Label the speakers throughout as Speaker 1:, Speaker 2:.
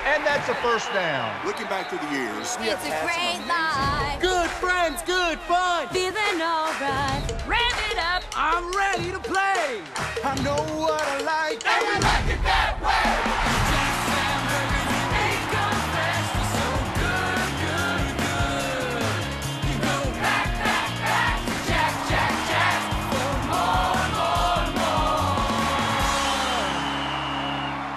Speaker 1: And that's a first down.
Speaker 2: Looking back through the years,
Speaker 3: It's a great life.
Speaker 4: Good friends, good fun.
Speaker 3: Feeling alright. Rev it up.
Speaker 4: I'm ready to play.
Speaker 2: I know what I like.
Speaker 3: And we like it that way. Jack's hamburgers, they go fresh. So good, good, good. You go back, back, back. Jack, Jack, Jack. For more, more, more.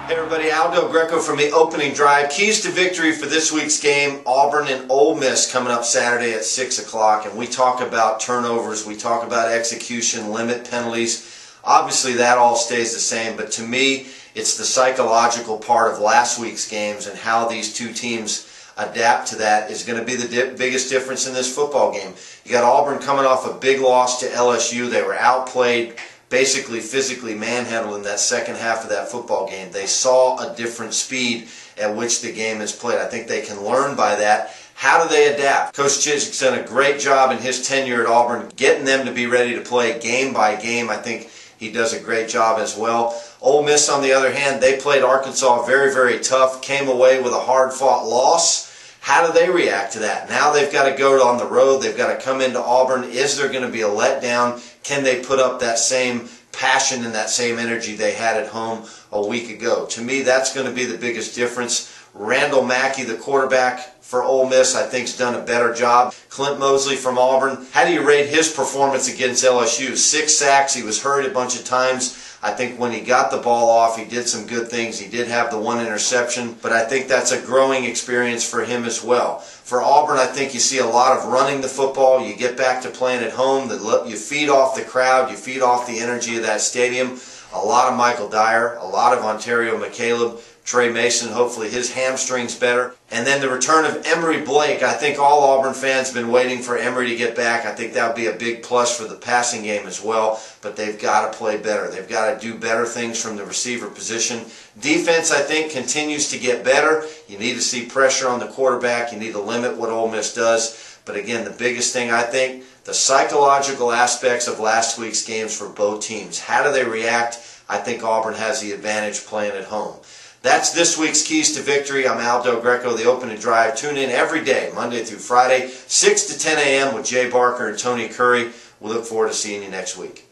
Speaker 5: Hey everybody, Aldo Greco from the opening drive. Keys to victory for this week's game, Auburn and Ole Miss coming up Saturday at 6 o'clock. And we talk about turnovers, we talk about execution, limit penalties. Obviously that all stays the same, but to me it's the psychological part of last week's games and how these two teams adapt to that is going to be the biggest difference in this football game. You got Auburn coming off a big loss to LSU. They were outplayed, basically physically manhandled in that second half of that football game. They saw a different speed at which the game is played. I think they can learn by that. How do they adapt? Coach Chizik's done a great job in his tenure at Auburn, getting them to be ready to play game by game. I think he does a great job as well. Ole Miss, on the other hand, they played Arkansas very, very tough, came away with a hard-fought loss. How do they react to that? Now they've got to go on the road. They've got to come into Auburn. Is there going to be a letdown? Can they put up that same passion and that same energy they had at home a week ago? To me, that's going to be the biggest difference. Randall Mackey, the quarterback for Ole Miss, I think has done a better job. Clint Mosley from Auburn, how do you rate his performance against LSU? 6 sacks, he was hurt a bunch of times. I think when he got the ball off, he did some good things. He did have the 1 interception, but I think that's a growing experience for him as well. For Auburn, I think you see a lot of running the football. You get back to playing at home. You feed off the crowd. You feed off the energy of that stadium. A lot of Michael Dyer, a lot of Ontario McCaleb, Trey Mason, hopefully his hamstring's better. And then the return of Emory Blake. I think all Auburn fans have been waiting for Emory to get back. I think that would be a big plus for the passing game as well. But they've got to play better. They've got to do better things from the receiver position. Defense, I think, continues to get better. You need to see pressure on the quarterback. You need to limit what Ole Miss does. But again, the biggest thing, I think, the psychological aspects of last week's games for both teams. How do they react? I think Auburn has the advantage playing at home. That's this week's Keys to Victory. I'm Aldo Greco, the opening drive. Tune in every day, Monday through Friday, 6 to 10 a.m. with Jay Barker and Tony Curry. We look forward to seeing you next week.